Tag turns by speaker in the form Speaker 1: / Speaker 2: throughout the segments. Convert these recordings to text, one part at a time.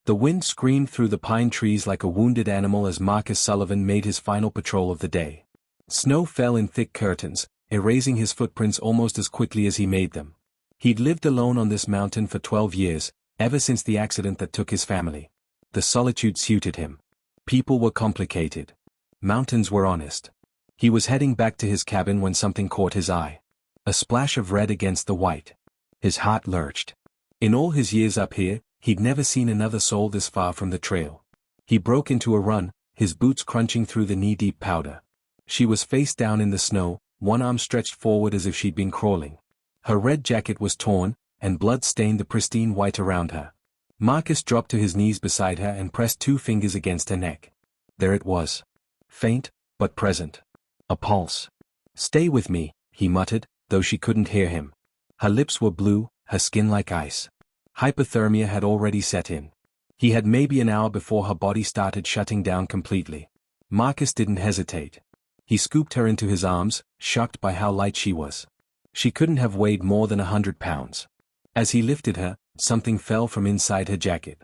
Speaker 1: The wind screamed through the pine trees like a wounded animal as Marcus Sullivan made his final patrol of the day. Snow fell in thick curtains, erasing his footprints almost as quickly as he made them. He'd lived alone on this mountain for 12 years, ever since the accident that took his family. The solitude suited him. People were complicated. Mountains were honest. He was heading back to his cabin when something caught his eye. A splash of red against the white. His heart lurched. In all his years up here, he'd never seen another soul this far from the trail. He broke into a run, his boots crunching through the knee-deep powder. She was face down in the snow, one arm stretched forward as if she'd been crawling. Her red jacket was torn, and blood stained the pristine white around her. Marcus dropped to his knees beside her and pressed 2 fingers against her neck. There it was. Faint, but present. A pulse. "Stay with me," he muttered, though she couldn't hear him. Her lips were blue, her skin like ice. Hypothermia had already set in. He had maybe an hour before her body started shutting down completely. Marcus didn't hesitate. He scooped her into his arms, shocked by how light she was. She couldn't have weighed more than 100 pounds. As he lifted her, something fell from inside her jacket.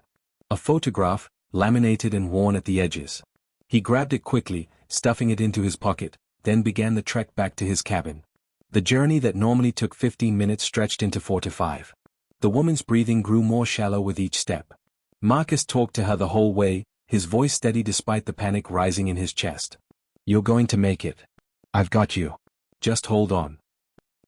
Speaker 1: A photograph, laminated and worn at the edges. He grabbed it quickly, stuffing it into his pocket, then began the trek back to his cabin. The journey that normally took 15 minutes stretched into 4 to 5. The woman's breathing grew more shallow with each step. Marcus talked to her the whole way, his voice steady despite the panic rising in his chest. "You're going to make it. I've got you. Just hold on."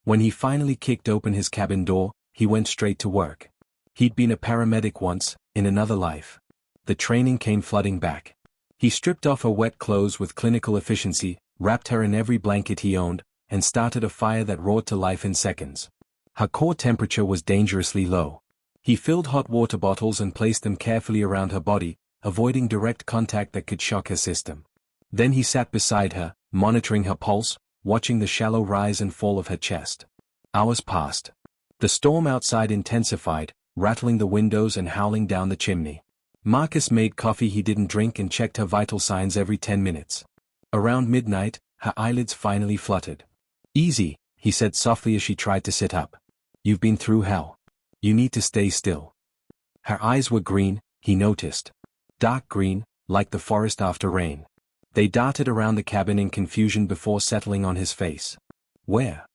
Speaker 1: When he finally kicked open his cabin door, he went straight to work. He'd been a paramedic once, in another life. The training came flooding back. He stripped off her wet clothes with clinical efficiency, wrapped her in every blanket he owned, and started a fire that roared to life in seconds. Her core temperature was dangerously low. He filled hot water bottles and placed them carefully around her body, avoiding direct contact that could shock her system. Then he sat beside her, monitoring her pulse, watching the shallow rise and fall of her chest. Hours passed. The storm outside intensified, rattling the windows and howling down the chimney. Marcus made coffee he didn't drink and checked her vital signs every 10 minutes. Around midnight, her eyelids finally fluttered. "Easy," he said softly as she tried to sit up. "You've been through hell. You need to stay still." Her eyes were green, he noticed. Dark green, like the forest after rain. They darted around the cabin in confusion before settling on his face. "Where?"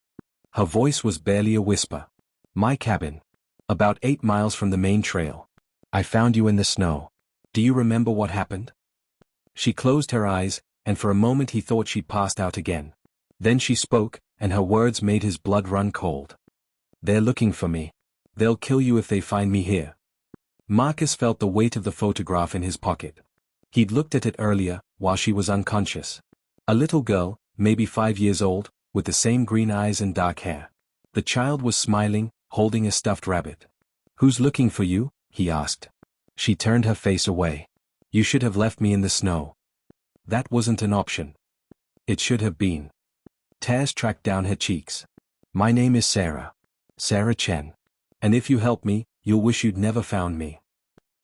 Speaker 1: Her voice was barely a whisper. "My cabin. About 8 miles from the main trail. I found you in the snow. Do you remember what happened?" She closed her eyes, and for a moment he thought she'd passed out again. Then she spoke, and her words made his blood run cold. "They're looking for me. They'll kill you if they find me here." Marcus felt the weight of the photograph in his pocket. He'd looked at it earlier, while she was unconscious. A little girl, maybe 5 years old, with the same green eyes and dark hair. The child was smiling, holding a stuffed rabbit. "Who's looking for you?" he asked. She turned her face away. "You should have left me in the snow." That wasn't an option. It should have been. Tears tracked down her cheeks. "My name is Sarah. Sarah Chen. And if you help me, you'll wish you'd never found me."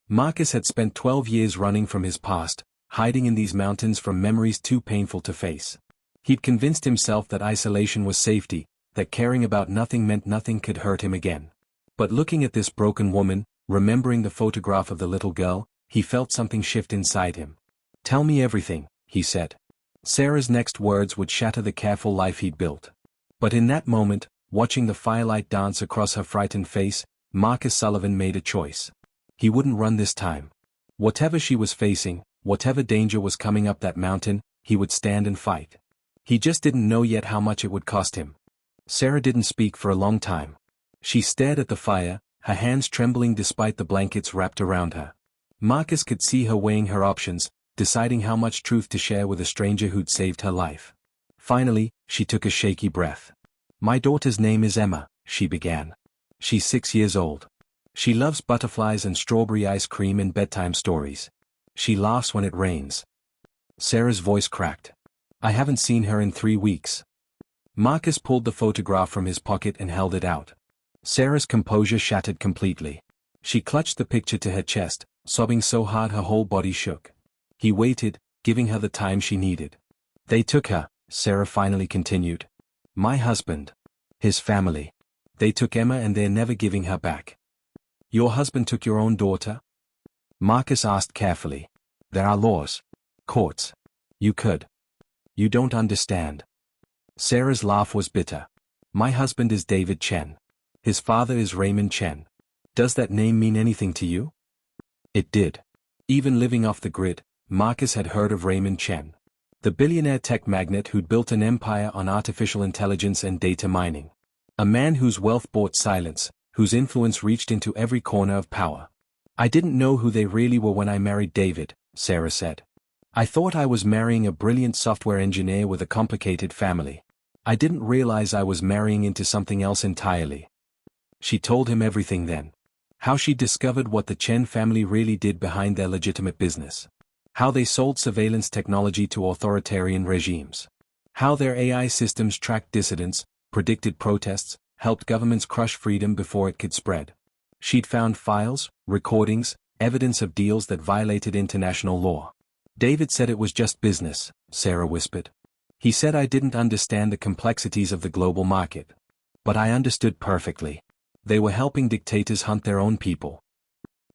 Speaker 1: Marcus had spent 12 years running from his past, hiding in these mountains from memories too painful to face. He'd convinced himself that isolation was safety, that caring about nothing meant nothing could hurt him again. But looking at this broken woman, remembering the photograph of the little girl, he felt something shift inside him. "Tell me everything," he said. Sarah's next words would shatter the careful life he'd built. But in that moment, watching the firelight dance across her frightened face, Marcus Sullivan made a choice. He wouldn't run this time. Whatever she was facing, whatever danger was coming up that mountain, he would stand and fight. He just didn't know yet how much it would cost him. Sarah didn't speak for a long time. She stared at the fire, her hands trembling despite the blankets wrapped around her. Marcus could see her weighing her options, deciding how much truth to share with a stranger who'd saved her life. Finally, she took a shaky breath. "My daughter's name is Emma," she began. "She's 6 years old. She loves butterflies and strawberry ice cream and bedtime stories. She laughs when it rains." Sarah's voice cracked. "I haven't seen her in 3 weeks." Marcus pulled the photograph from his pocket and held it out. Sarah's composure shattered completely. She clutched the picture to her chest, sobbing so hard her whole body shook. He waited, giving her the time she needed. "They took her," Sarah finally continued. "My husband. His family. They took Emma and they're never giving her back." "Your husband took your own daughter?" Marcus asked carefully. There are laws. Courts. You could. You don't understand. Sarah's laugh was bitter. My husband is David Chen. His father is Raymond Chen. Does that name mean anything to you? It did. Even living off the grid, Marcus had heard of Raymond Chen. The billionaire tech magnate who'd built an empire on artificial intelligence and data mining. A man whose wealth bought silence, whose influence reached into every corner of power. I didn't know who they really were when I married David, Sarah said. I thought I was marrying a brilliant software engineer with a complicated family. I didn't realize I was marrying into something else entirely. She told him everything then. How she discovered what the Chen family really did behind their legitimate business. How they sold surveillance technology to authoritarian regimes. How their AI systems tracked dissidents, predicted protests, helped governments crush freedom before it could spread. She'd found files, recordings, evidence of deals that violated international law. David said it was just business, Sarah whispered. He said I didn't understand the complexities of the global market. But I understood perfectly. They were helping dictators hunt their own people.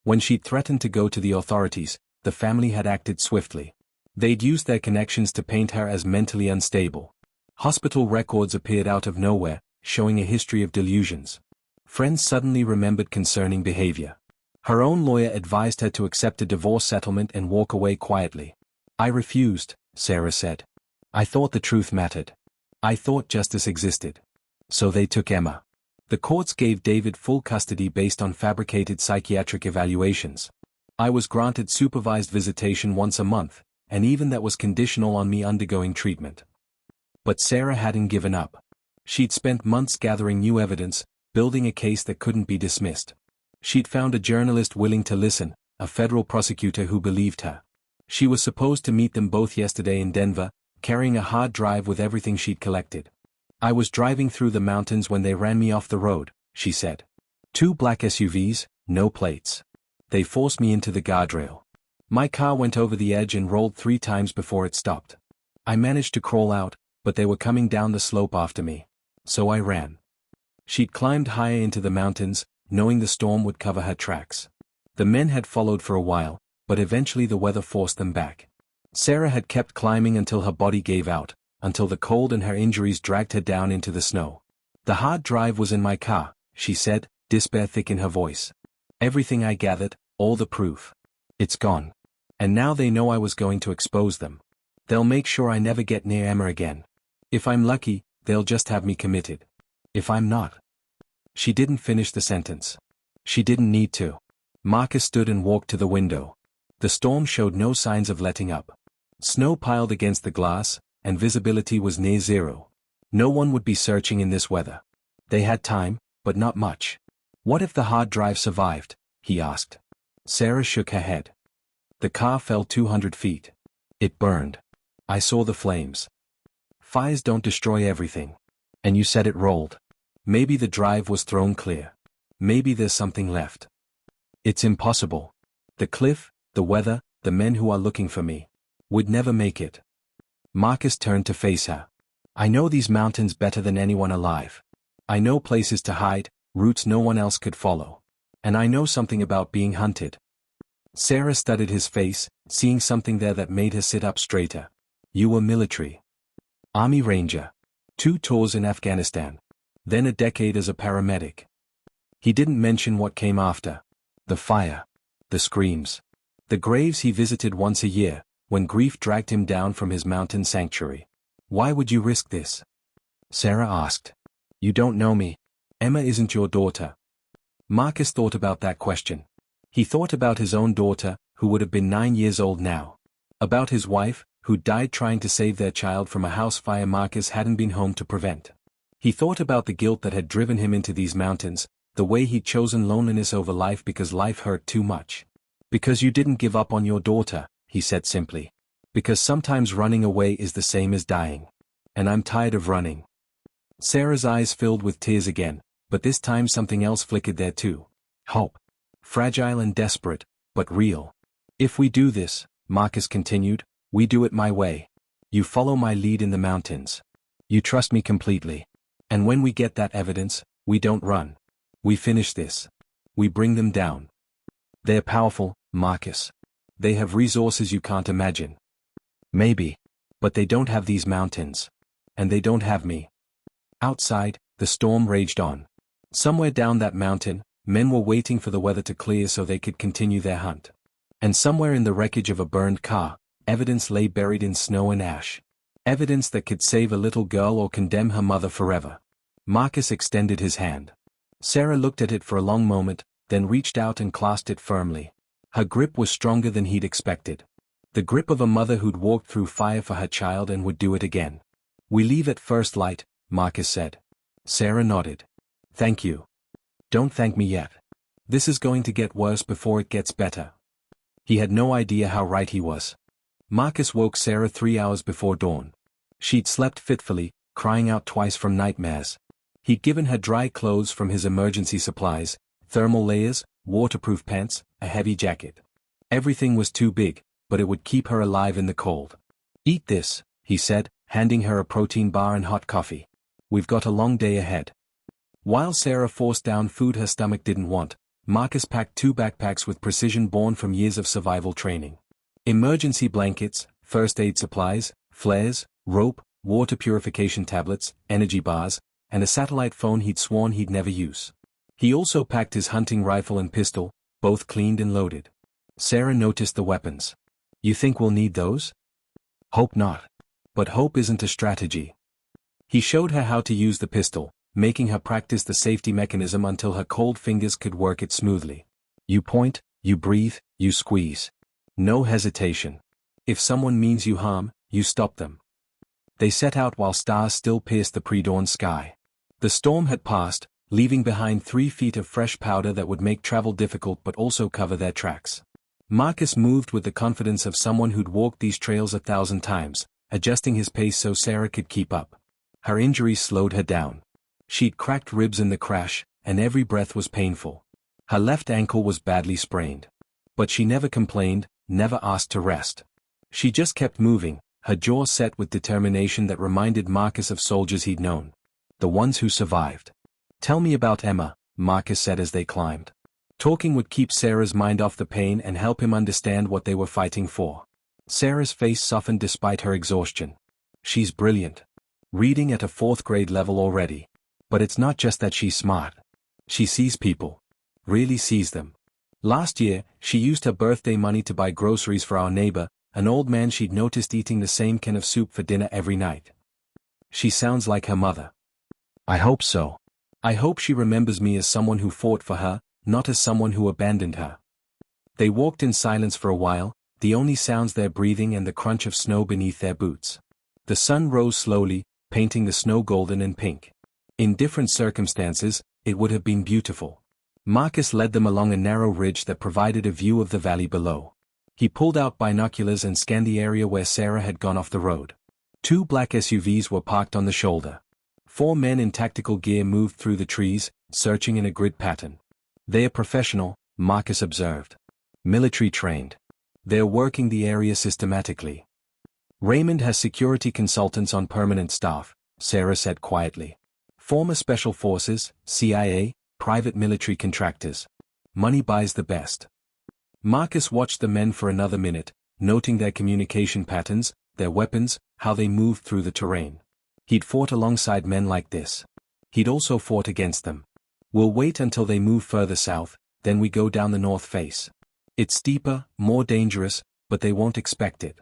Speaker 1: When she'd threatened to go to the authorities, the family had acted swiftly. They'd used their connections to paint her as mentally unstable. Hospital records appeared out of nowhere, showing a history of delusions. Friends suddenly remembered concerning behavior. Her own lawyer advised her to accept a divorce settlement and walk away quietly. I refused, Sarah said. I thought the truth mattered. I thought justice existed. So they took Emma. The courts gave David full custody based on fabricated psychiatric evaluations. I was granted supervised visitation once a month, and even that was conditional on me undergoing treatment. But Sarah hadn't given up. She'd spent months gathering new evidence, building a case that couldn't be dismissed. She'd found a journalist willing to listen, a federal prosecutor who believed her. She was supposed to meet them both yesterday in Denver, carrying a hard drive with everything she'd collected. I was driving through the mountains when they ran me off the road, she said. 2 black SUVs, no plates. They forced me into the guardrail. My car went over the edge and rolled 3 times before it stopped. I managed to crawl out, but they were coming down the slope after me. So I ran. She'd climbed higher into the mountains, knowing the storm would cover her tracks. The men had followed for a while, but eventually the weather forced them back. Sarah had kept climbing until her body gave out, until the cold and her injuries dragged her down into the snow. The hard drive was in my car, she said, despair thick in her voice. Everything I gathered, all the proof. It's gone. And now they know I was going to expose them. They'll make sure I never get near Emma again. If I'm lucky, they'll just have me committed. If I'm not. She didn't finish the sentence. She didn't need to. Marcus stood and walked to the window. The storm showed no signs of letting up. Snow piled against the glass, and visibility was near zero. No one would be searching in this weather. They had time, but not much. What if the hard drive survived? He asked. Sarah shook her head. The car fell 200 feet. It burned. I saw the flames. Fires don't destroy everything. And you said it rolled. Maybe the drive was thrown clear. Maybe there's something left. It's impossible. The cliff, the weather, the men who are looking for me. Would never make it. Marcus turned to face her. I know these mountains better than anyone alive. I know places to hide, routes no one else could follow. And I know something about being hunted. Sarah studied his face, seeing something there that made her sit up straighter. You were military. Army Ranger. 2 tours in Afghanistan. Then a decade as a paramedic. He didn't mention what came after. The fire. The screams. The graves he visited once a year, when grief dragged him down from his mountain sanctuary. Why would you risk this? Sarah asked. You don't know me. Emma isn't your daughter. Marcus thought about that question. He thought about his own daughter, who would have been 9 years old now. About his wife, who died trying to save their child from a house fire Marcus hadn't been home to prevent. He thought about the guilt that had driven him into these mountains, the way he'd chosen loneliness over life because life hurt too much. Because you didn't give up on your daughter, he said simply. Because sometimes running away is the same as dying. And I'm tired of running. Sarah's eyes filled with tears again, but this time something else flickered there too. Hope. Fragile and desperate, but real. If we do this, Marcus continued, we do it my way. You follow my lead in the mountains. You trust me completely. And when we get that evidence, we don't run. We finish this. We bring them down. They're powerful, Marcus. They have resources you can't imagine. Maybe. But they don't have these mountains. And they don't have me. Outside, the storm raged on. Somewhere down that mountain, men were waiting for the weather to clear so they could continue their hunt. And somewhere in the wreckage of a burned car, evidence lay buried in snow and ash. Evidence that could save a little girl or condemn her mother forever. Marcus extended his hand. Sarah looked at it for a long moment, then reached out and clasped it firmly. Her grip was stronger than he'd expected. The grip of a mother who'd walked through fire for her child and would do it again. "We leave at first light," Marcus said. Sarah nodded. "Thank you. Don't thank me yet. This is going to get worse before it gets better." He had no idea how right he was. Marcus woke Sarah 3 hours before dawn. She'd slept fitfully, crying out twice from nightmares. He'd given her dry clothes from his emergency supplies, thermal layers, waterproof pants, a heavy jacket. Everything was too big, but it would keep her alive in the cold. "Eat this," he said, handing her a protein bar and hot coffee. "We've got a long day ahead." While Sarah forced down food her stomach didn't want, Marcus packed 2 backpacks with precision born from years of survival training. Emergency blankets, first aid supplies, flares, rope, water purification tablets, energy bars, and a satellite phone he'd sworn he'd never use. He also packed his hunting rifle and pistol, both cleaned and loaded. Sarah noticed the weapons. "You think we'll need those?" "Hope not. But hope isn't a strategy." He showed her how to use the pistol, making her practice the safety mechanism until her cold fingers could work it smoothly. You point, you breathe, you squeeze. No hesitation. If someone means you harm, you stop them. They set out while stars still pierced the pre-dawn sky. The storm had passed, leaving behind 3 feet of fresh powder that would make travel difficult but also cover their tracks. Marcus moved with the confidence of someone who'd walked these trails 1,000 times, adjusting his pace so Sarah could keep up. Her injuries slowed her down. She'd cracked ribs in the crash, and every breath was painful. Her left ankle was badly sprained. But she never complained, never asked to rest. She just kept moving, her jaw set with determination that reminded Marcus of soldiers he'd known. The ones who survived. "Tell me about Emma," Marcus said as they climbed. Talking would keep Sarah's mind off the pain and help him understand what they were fighting for. Sarah's face softened despite her exhaustion. "She's brilliant. Reading at a 4th grade level already. But it's not just that she's smart. She sees people. Really sees them. Last year, she used her birthday money to buy groceries for our neighbor, an old man she'd noticed eating the same can of soup for dinner every night. She sounds like her mother." "I hope so. I hope she remembers me as someone who fought for her, not as someone who abandoned her." They walked in silence for a while, the only sounds their breathing and the crunch of snow beneath their boots. The sun rose slowly, painting the snow golden and pink. In different circumstances, it would have been beautiful. Marcus led them along a narrow ridge that provided a view of the valley below. He pulled out binoculars and scanned the area where Sarah had gone off the road. 2 black SUVs were parked on the shoulder. 4 men in tactical gear moved through the trees, searching in a grid pattern. "They're professional," Marcus observed. "Military trained. They're working the area systematically." "Raymond has security consultants on permanent staff," Sarah said quietly. "Former Special Forces, CIA, private military contractors. Money buys the best." Marcus watched the men for another minute, noting their communication patterns, their weapons, how they moved through the terrain. He'd fought alongside men like this. He'd also fought against them. "We'll wait until they move further south, then we go down the north face. It's steeper, more dangerous, but they won't expect it."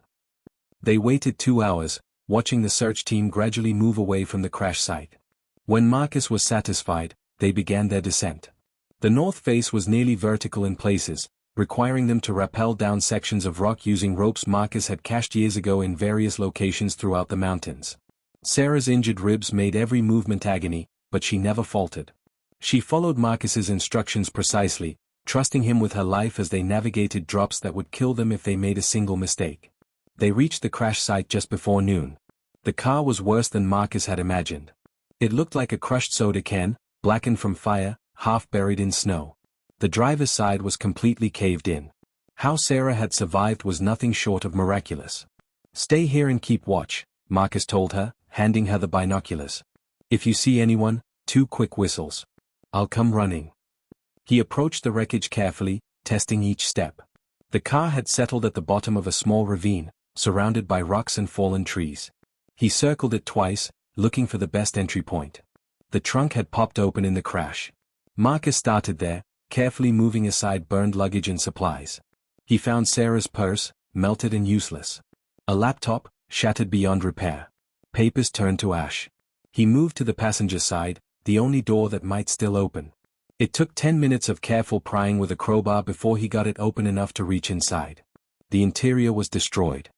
Speaker 1: They waited 2 hours, watching the search team gradually move away from the crash site. When Marcus was satisfied, they began their descent. The north face was nearly vertical in places, requiring them to rappel down sections of rock using ropes Marcus had cached years ago in various locations throughout the mountains. Sarah's injured ribs made every movement agony, but she never faltered. She followed Marcus's instructions precisely, trusting him with her life as they navigated drops that would kill them if they made a single mistake. They reached the crash site just before noon. The car was worse than Marcus had imagined. It looked like a crushed soda can, blackened from fire, half buried in snow. The driver's side was completely caved in. How Sarah had survived was nothing short of miraculous. "Stay here and keep watch," Marcus told her, handing her the binoculars. "If you see anyone, 2 quick whistles. I'll come running." He approached the wreckage carefully, testing each step. The car had settled at the bottom of a small ravine, surrounded by rocks and fallen trees. He circled it twice, looking for the best entry point. The trunk had popped open in the crash. Marcus started there, carefully moving aside burned luggage and supplies. He found Sarah's purse, melted and useless. A laptop, shattered beyond repair. Papers turned to ash. He moved to the passenger side, the only door that might still open. It took 10 minutes of careful prying with a crowbar before he got it open enough to reach inside. The interior was destroyed.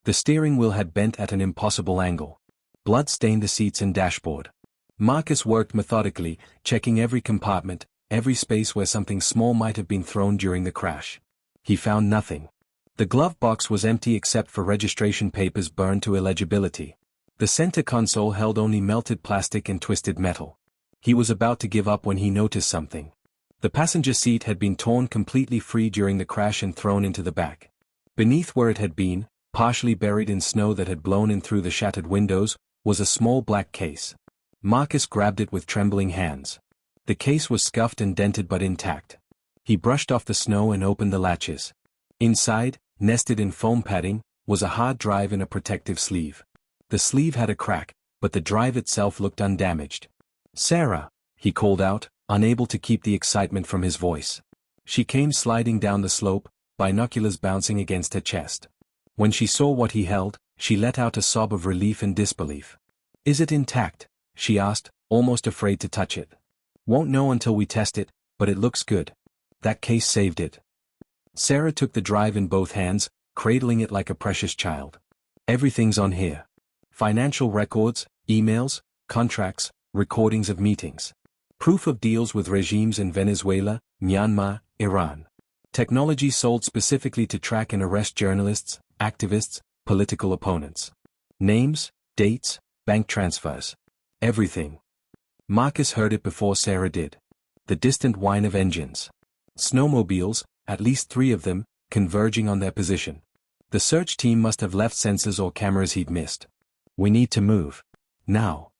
Speaker 1: The steering wheel had bent at an impossible angle. Blood stained the seats and dashboard. Marcus worked methodically, checking every compartment, every space where something small might have been thrown during the crash. He found nothing. The glove box was empty except for registration papers burned to illegibility. The center console held only melted plastic and twisted metal. He was about to give up when he noticed something. The passenger seat had been torn completely free during the crash and thrown into the back. Beneath where it had been, partially buried in snow that had blown in through the shattered windows, was a small black case. Marcus grabbed it with trembling hands. The case was scuffed and dented but intact. He brushed off the snow and opened the latches. Inside, nested in foam padding, was a hard drive and a protective sleeve. The sleeve had a crack, but the drive itself looked undamaged. "Sarah," he called out, unable to keep the excitement from his voice. She came sliding down the slope, binoculars bouncing against her chest. When she saw what he held, she let out a sob of relief and disbelief. "Is it intact?" she asked, almost afraid to touch it. "Won't know until we test it, but it looks good. That case saved it." Sarah took the drive in both hands, cradling it like a precious child. "Everything's on here. Financial records, emails, contracts, recordings of meetings. Proof of deals with regimes in Venezuela, Myanmar, Iran. Technology sold specifically to track and arrest journalists, activists, political opponents. Names, dates, bank transfers. Everything." Marcus heard it before Sarah did. The distant whine of engines. Snowmobiles, at least 3 of them, converging on their position. The search team must have left sensors or cameras he'd missed. "We need to move. Now."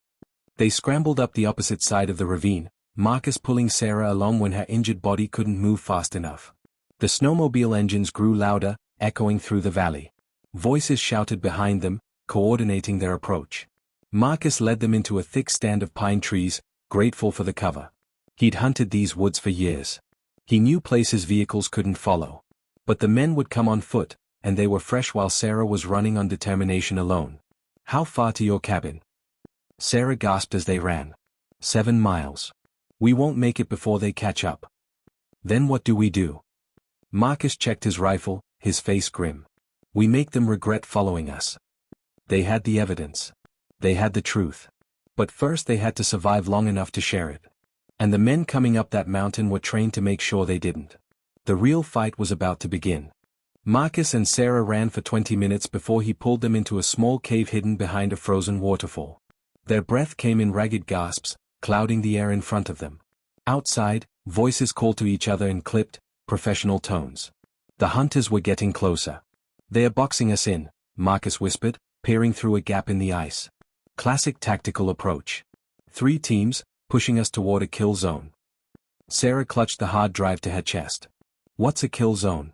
Speaker 1: They scrambled up the opposite side of the ravine, Marcus pulling Sarah along when her injured body couldn't move fast enough. The snowmobile engines grew louder, echoing through the valley. Voices shouted behind them, coordinating their approach. Marcus led them into a thick stand of pine trees, grateful for the cover. He'd hunted these woods for years. He knew places vehicles couldn't follow. But the men would come on foot, and they were fresh while Sarah was running on determination alone. "How far to your cabin?" Sarah gasped as they ran. 7 miles. "We won't make it before they catch up." "Then what do we do?" Marcus checked his rifle, his face grim. "We make them regret following us." They had the evidence. They had the truth. But first they had to survive long enough to share it. And the men coming up that mountain were trained to make sure they didn't. The real fight was about to begin. Marcus and Sarah ran for 20 minutes before he pulled them into a small cave hidden behind a frozen waterfall. Their breath came in ragged gasps, clouding the air in front of them. Outside, voices called to each other in clipped, professional tones. The hunters were getting closer. "They're boxing us in," Marcus whispered, peering through a gap in the ice. "Classic tactical approach. 3 teams, pushing us toward a kill zone." Sarah clutched the hard drive to her chest. "What's a kill zone?"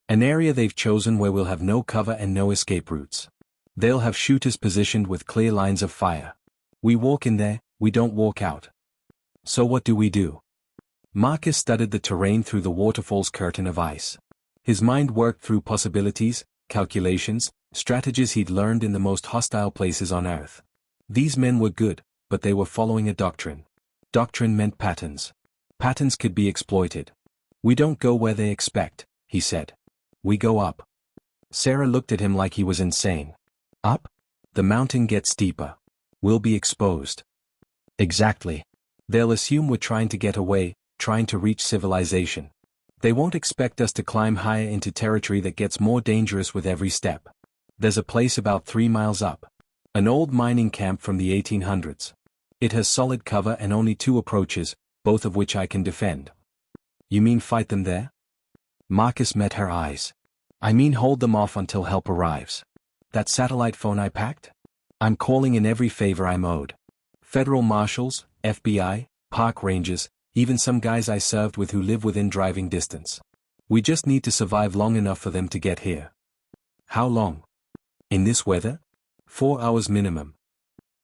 Speaker 1: "An area they've chosen where we'll have no cover and no escape routes. They'll have shooters positioned with clear lines of fire. We walk in there, we don't walk out." "So what do we do?" Marcus studied the terrain through the waterfall's curtain of ice. His mind worked through possibilities, calculations, strategies he'd learned in the most hostile places on Earth. These men were good, but they were following a doctrine. Doctrine meant patterns. Patterns could be exploited. "We don't go where they expect," he said. "We go up." Sarah looked at him like he was insane. "Up? The mountain gets steeper. We'll be exposed." "Exactly. They'll assume we're trying to get away, trying to reach civilization. They won't expect us to climb higher into territory that gets more dangerous with every step. There's a place about 3 miles up. An old mining camp from the 1800s. It has solid cover and only 2 approaches, both of which I can defend." "You mean fight them there?" Marcus met her eyes. "I mean hold them off until help arrives. That satellite phone I packed? I'm calling in every favor I'm owed. Federal marshals, FBI, park rangers, even some guys I served with who live within driving distance. We just need to survive long enough for them to get here. How long? In this weather? 4 hours minimum.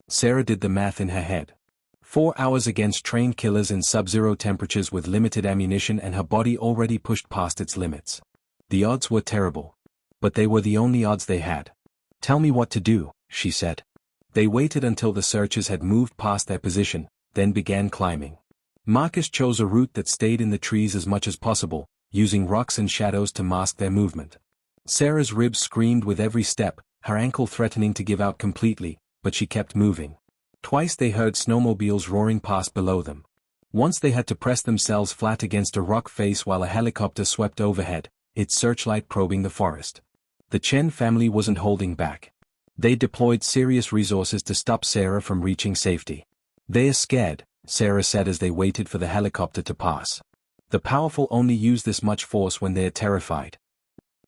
Speaker 1: Sarah did the math in her head. 4 hours against trained killers in sub-zero temperatures with limited ammunition, and her body already pushed past its limits. The odds were terrible. But they were the only odds they had. "Tell me what to do," she said. They waited until the searchers had moved past their position, then began climbing. Marcus chose a route that stayed in the trees as much as possible, using rocks and shadows to mask their movement. Sarah's ribs screamed with every step, her ankle threatening to give out completely, but she kept moving. Twice they heard snowmobiles roaring past below them. Once they had to press themselves flat against a rock face while a helicopter swept overhead, its searchlight probing the forest. The Chen family wasn't holding back. They deployed serious resources to stop Sarah from reaching safety. "They're scared," Sarah said as they waited for the helicopter to pass. "The powerful only use this much force when they're terrified."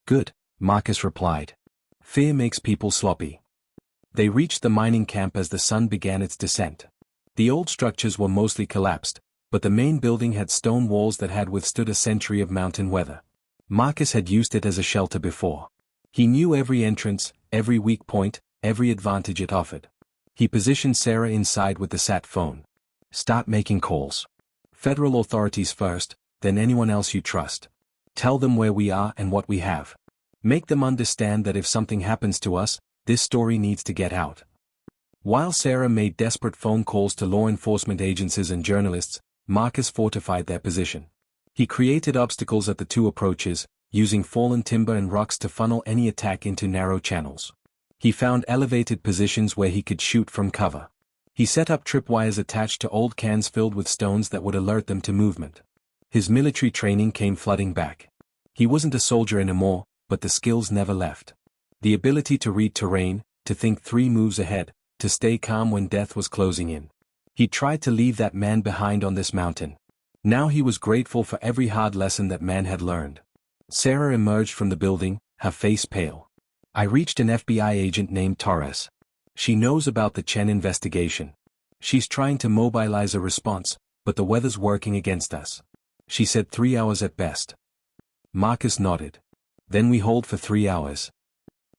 Speaker 1: "Good," Marcus replied. "Fear makes people sloppy." They reached the mining camp as the sun began its descent. The old structures were mostly collapsed, but the main building had stone walls that had withstood a century of mountain weather. Marcus had used it as a shelter before. He knew every entrance, every weak point, every advantage it offered. He positioned Sarah inside with the sat phone. "Start making calls. Federal authorities first, then anyone else you trust. Tell them where we are and what we have. Make them understand that if something happens to us, this story needs to get out." While Sarah made desperate phone calls to law enforcement agencies and journalists, Marcus fortified their position. He created obstacles at the two approaches, using fallen timber and rocks to funnel any attack into narrow channels. He found elevated positions where he could shoot from cover. He set up tripwires attached to old cans filled with stones that would alert them to movement. His military training came flooding back. He wasn't a soldier anymore, but the skills never left. The ability to read terrain, to think 3 moves ahead, to stay calm when death was closing in. He tried to leave that man behind on this mountain. Now he was grateful for every hard lesson that man had learned. Sarah emerged from the building, her face pale. "I reached an FBI agent named Torres. She knows about the Chen investigation. She's trying to mobilize a response, but the weather's working against us. She said 3 hours at best." Marcus nodded. "Then we hold for 3 hours."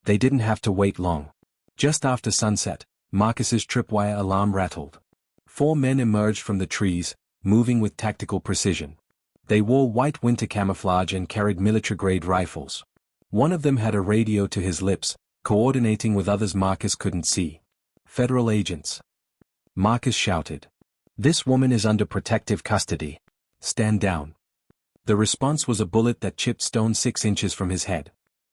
Speaker 1: They didn't have to wait long. Just after sunset, Marcus's tripwire alarm rattled. 4 men emerged from the trees, moving with tactical precision. They wore white winter camouflage and carried military-grade rifles. One of them had a radio to his lips, coordinating with others Marcus couldn't see. "Federal agents." Marcus shouted. "This woman is under protective custody. Stand down." The response was a bullet that chipped stone 6 inches from his head.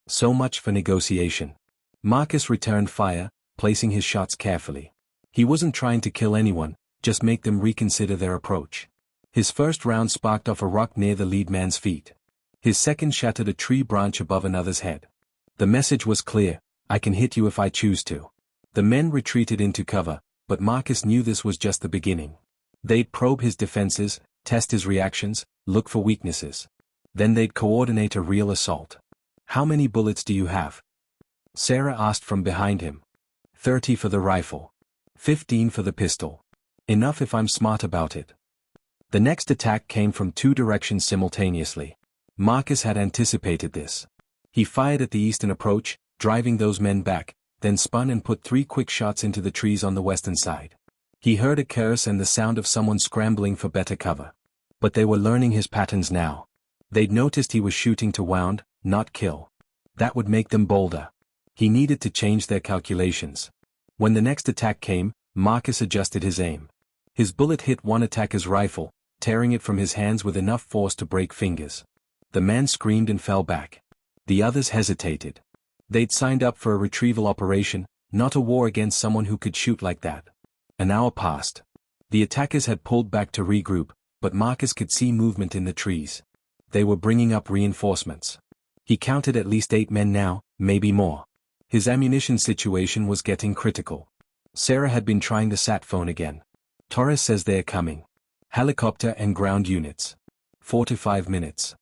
Speaker 1: So much for negotiation. Marcus returned fire, placing his shots carefully. He wasn't trying to kill anyone, just make them reconsider their approach. His first round sparked off a rock near the lead man's feet. His second shattered a tree branch above another's head. The message was clear: "I can hit you if I choose to." The men retreated into cover, but Marcus knew this was just the beginning. They'd probe his defenses, test his reactions, look for weaknesses. Then they'd coordinate a real assault. "How many bullets do you have?" Sarah asked from behind him. 30 for the rifle. 15 for the pistol. Enough if I'm smart about it." The next attack came from 2 directions simultaneously. Marcus had anticipated this. He fired at the eastern approach, driving those men back, then spun and put 3 quick shots into the trees on the western side. He heard a curse and the sound of someone scrambling for better cover. But they were learning his patterns now. They'd noticed he was shooting to wound, not kill. That would make them bolder. He needed to change their calculations. When the next attack came, Marcus adjusted his aim. His bullet hit one attacker's rifle, tearing it from his hands with enough force to break fingers. The man screamed and fell back. The others hesitated. They'd signed up for a retrieval operation, not a war against someone who could shoot like that. An hour passed. The attackers had pulled back to regroup, but Marcus could see movement in the trees. They were bringing up reinforcements. He counted at least 8 men now, maybe more. His ammunition situation was getting critical. Sarah had been trying the sat phone again. "Torres says they're coming. Helicopter and ground units. 45 minutes.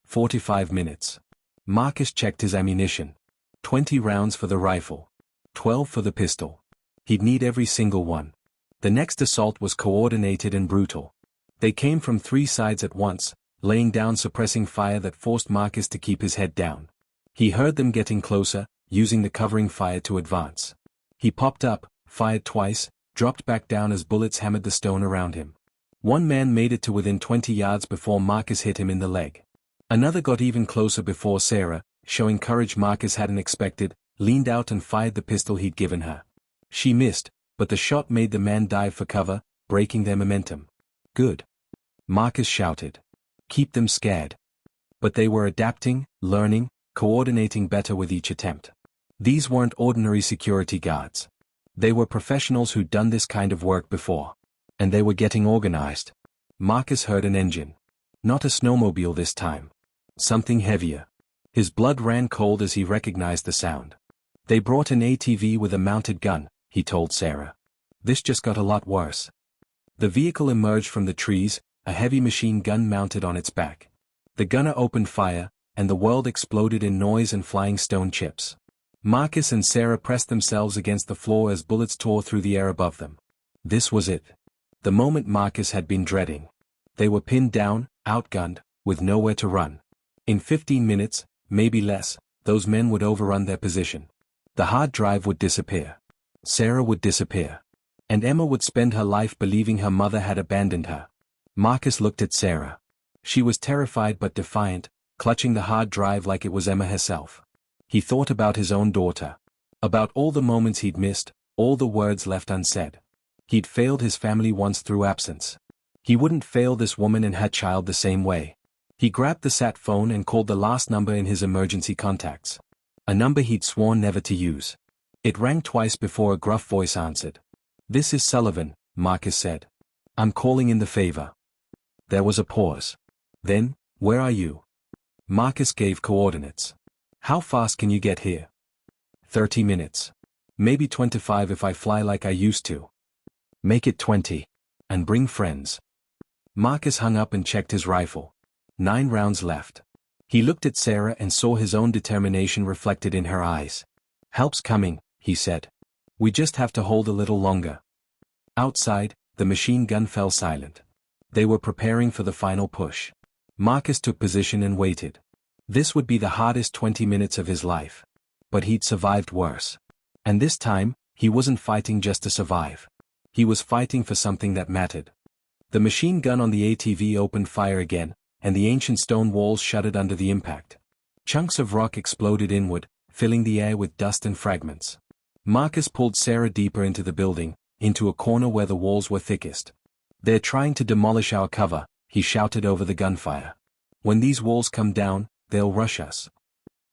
Speaker 1: 45 minutes. Marcus checked his ammunition. 20 rounds for the rifle. 12 for the pistol. He'd need every single one. The next assault was coordinated and brutal. They came from 3 sides at once, laying down suppressing fire that forced Marcus to keep his head down. He heard them getting closer, using the covering fire to advance. He popped up, fired twice, dropped back down as bullets hammered the stone around him. One man made it to within 20 yards before Marcus hit him in the leg. Another got even closer before Sarah, showing courage Marcus hadn't expected, leaned out and fired the pistol he'd given her. She missed, but the shot made the man dive for cover, breaking their momentum. Good. Marcus shouted. Keep them scared. But they were adapting, learning, coordinating better with each attempt. These weren't ordinary security guards. They were professionals who'd done this kind of work before. And they were getting organized. Marcus heard an engine. Not a snowmobile this time. Something heavier. His blood ran cold as he recognized the sound. They brought an ATV with a mounted gun, he told Sarah. This just got a lot worse. The vehicle emerged from the trees, a heavy machine gun mounted on its back. The gunner opened fire, and the world exploded in noise and flying stone chips. Marcus and Sarah pressed themselves against the floor as bullets tore through the air above them. This was it. The moment Marcus had been dreading. They were pinned down, outgunned, with nowhere to run. In 15 minutes, maybe less, those men would overrun their position. The hard drive would disappear. Sarah would disappear. And Emma would spend her life believing her mother had abandoned her. Marcus looked at Sarah. She was terrified but defiant, clutching the hard drive like it was Emma herself. He thought about his own daughter. About all the moments he'd missed, all the words left unsaid. He'd failed his family once through absence. He wouldn't fail this woman and her child the same way. He grabbed the sat phone and called the last number in his emergency contacts. A number he'd sworn never to use. It rang twice before a gruff voice answered. "This is Sullivan," Marcus said. "I'm calling in the favor." There was a pause. Then, "Where are you?" Marcus gave coordinates. "How fast can you get here?" 30 minutes. Maybe 25 if I fly like I used to. Make it 20. And bring friends. Marcus hung up and checked his rifle. 9 rounds left. He looked at Sarah and saw his own determination reflected in her eyes. "Help's coming," he said. "We just have to hold a little longer." Outside, the machine gun fell silent. They were preparing for the final push. Marcus took position and waited. This would be the hardest 20 minutes of his life. But he'd survived worse. And this time, he wasn't fighting just to survive. He was fighting for something that mattered. The machine gun on the ATV opened fire again, and the ancient stone walls shuddered under the impact. Chunks of rock exploded inward, filling the air with dust and fragments. Marcus pulled Sarah deeper into the building, into a corner where the walls were thickest. "They're trying to demolish our cover," he shouted over the gunfire. "When these walls come down, they'll rush us."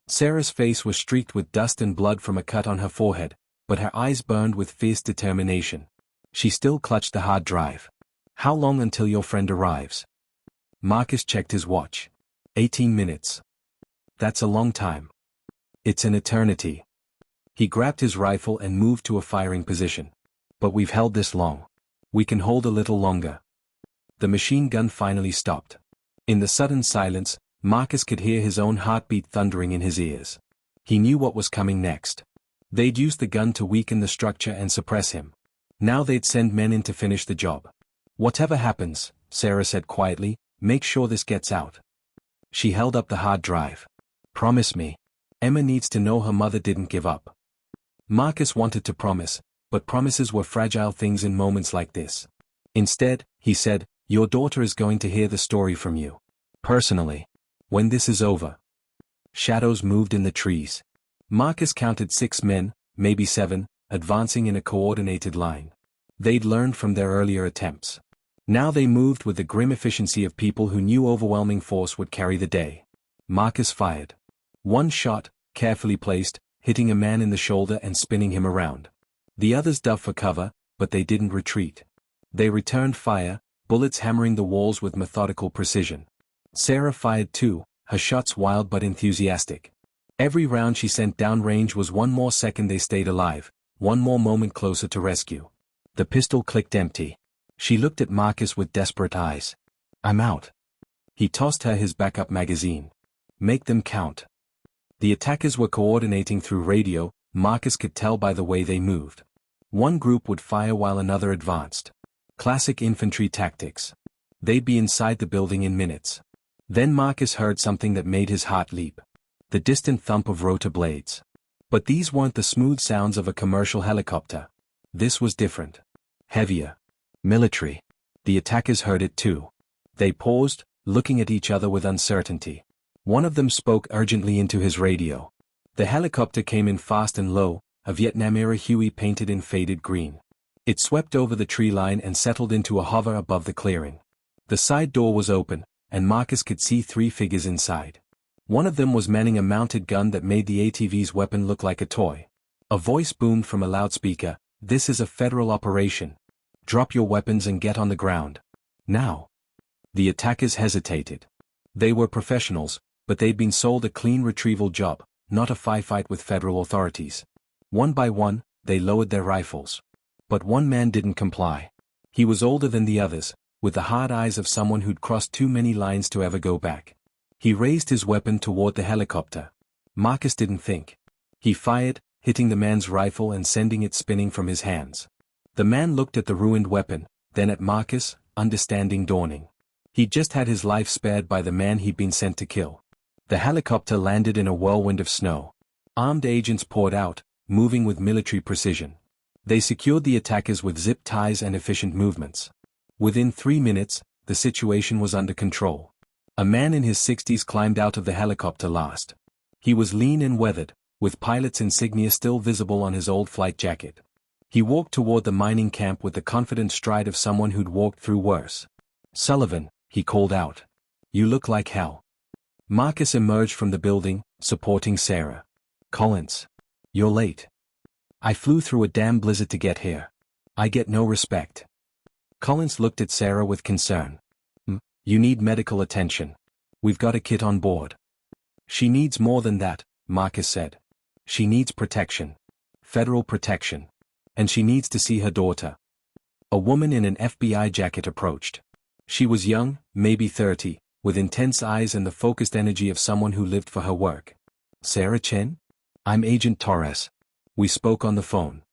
Speaker 1: Sarah's face was streaked with dust and blood from a cut on her forehead, but her eyes burned with fierce determination. She still clutched the hard drive. "How long until your friend arrives?" Marcus checked his watch. 18 minutes. That's a long time. It's an eternity. He grabbed his rifle and moved to a firing position. "But we've held this long. We can hold a little longer." The machine gun finally stopped. In the sudden silence, Marcus could hear his own heartbeat thundering in his ears. He knew what was coming next. They'd use the gun to weaken the structure and suppress him. Now they'd send men in to finish the job. "Whatever happens," Sarah said quietly, "make sure this gets out." She held up the hard drive. "Promise me. Emma needs to know her mother didn't give up." Marcus wanted to promise, but promises were fragile things in moments like this. Instead, he said, "Your daughter is going to hear the story from you. Personally. When this is over." Shadows moved in the trees. Marcus counted 6 men, maybe 7, advancing in a coordinated line. They'd learned from their earlier attempts. Now they moved with the grim efficiency of people who knew overwhelming force would carry the day. Marcus fired. One shot, carefully placed, hitting a man in the shoulder and spinning him around. The others dove for cover, but they didn't retreat. They returned fire, bullets hammering the walls with methodical precision. Sarah fired too, her shots wild but enthusiastic. Every round she sent downrange was one more second they stayed alive, one more moment closer to rescue. The pistol clicked empty. She looked at Marcus with desperate eyes. "I'm out." He tossed her his backup magazine. "Make them count." The attackers were coordinating through radio, Marcus could tell by the way they moved. One group would fire while another advanced. Classic infantry tactics. They'd be inside the building in minutes. Then Marcus heard something that made his heart leap. The distant thump of rotor blades. But these weren't the smooth sounds of a commercial helicopter. This was different. Heavier. Military. The attackers heard it too. They paused, looking at each other with uncertainty. One of them spoke urgently into his radio. The helicopter came in fast and low, a Vietnam-era Huey painted in faded green. It swept over the tree line and settled into a hover above the clearing. The side door was open, and Marcus could see 3 figures inside. One of them was manning a mounted gun that made the ATV's weapon look like a toy. A voice boomed from a loudspeaker, "This is a federal operation. Drop your weapons and get on the ground. Now." The attackers hesitated. They were professionals, but they'd been sold a clean retrieval job, not a firefight with federal authorities. One by one, they lowered their rifles. But one man didn't comply. He was older than the others, with the hard eyes of someone who'd crossed too many lines to ever go back. He raised his weapon toward the helicopter. Marcus didn't think. He fired, hitting the man's rifle and sending it spinning from his hands. The man looked at the ruined weapon, then at Marcus, understanding dawning. He'd just had his life spared by the man he'd been sent to kill. The helicopter landed in a whirlwind of snow. Armed agents poured out, moving with military precision. They secured the attackers with zip ties and efficient movements. Within 3 minutes, the situation was under control. A man in his 60s climbed out of the helicopter last. He was lean and weathered, with pilot's insignia still visible on his old flight jacket. He walked toward the mining camp with the confident stride of someone who'd walked through worse. "Sullivan," he called out. "You look like hell." Marcus emerged from the building, supporting Sarah. "Collins. You're late. I flew through a damn blizzard to get here. I get no respect." Collins looked at Sarah with concern. "You need medical attention. We've got a kid on board." "She needs more than that," Marcus said. "She needs protection. Federal protection. And she needs to see her daughter." A woman in an FBI jacket approached. She was young, maybe 30, with intense eyes and the focused energy of someone who lived for her work. "Sarah Chen? I'm Agent Torres. We spoke on the phone."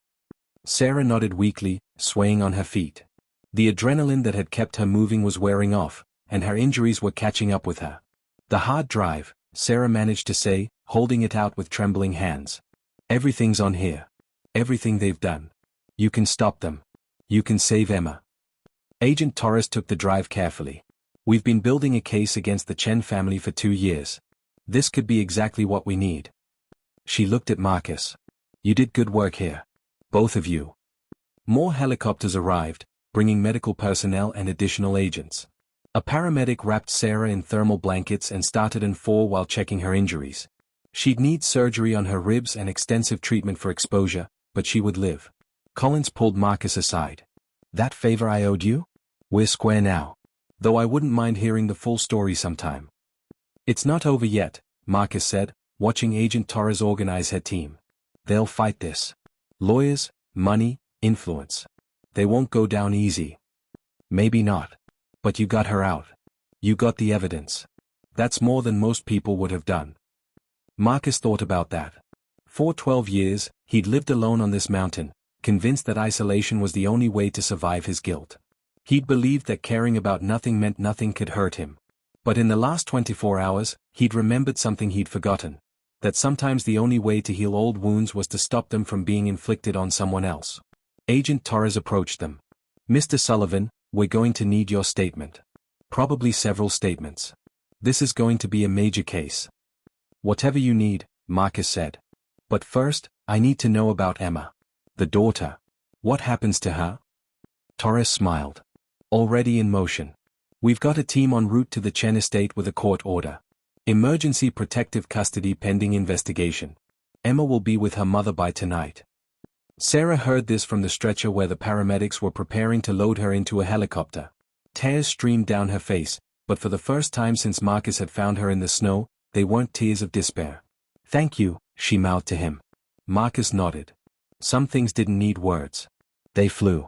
Speaker 1: Sarah nodded weakly, swaying on her feet. The adrenaline that had kept her moving was wearing off, and her injuries were catching up with her. "The hard drive," Sarah managed to say, holding it out with trembling hands. "Everything's on here. Everything they've done. You can stop them. You can save Emma." Agent Torres took the drive carefully. "We've been building a case against the Chen family for 2 years. This could be exactly what we need." She looked at Marcus. "You did good work here. Both of you." More helicopters arrived, bringing medical personnel and additional agents. A paramedic wrapped Sarah in thermal blankets and started in 4 while checking her injuries. She'd need surgery on her ribs and extensive treatment for exposure, but she would live. Collins pulled Marcus aside. "That favor I owed you? We're square now. Though I wouldn't mind hearing the full story sometime." "It's not over yet," Marcus said, watching Agent Torres organize her team. "They'll fight this. Lawyers, money, influence. They won't go down easy." "Maybe not. But you got her out. You got the evidence. That's more than most people would have done." Marcus thought about that. For 12 years, he'd lived alone on this mountain, convinced that isolation was the only way to survive his guilt. He'd believed that caring about nothing meant nothing could hurt him. But in the last 24 hours, he'd remembered something he'd forgotten. That sometimes the only way to heal old wounds was to stop them from being inflicted on someone else. Agent Torres approached them. "Mr. Sullivan, we're going to need your statement. Probably several statements. This is going to be a major case." "Whatever you need," Marcus said. "But first, I need to know about Emma. The daughter. What happens to her?" Torres smiled. "Already in motion. We've got a team en route to the Chen estate with a court order. Emergency protective custody pending investigation. Emma will be with her mother by tonight." Sarah heard this from the stretcher where the paramedics were preparing to load her into a helicopter. Tears streamed down her face, but for the first time since Marcus had found her in the snow, they weren't tears of despair. "Thank you," she mouthed to him. Marcus nodded. Some things didn't need words. They flew.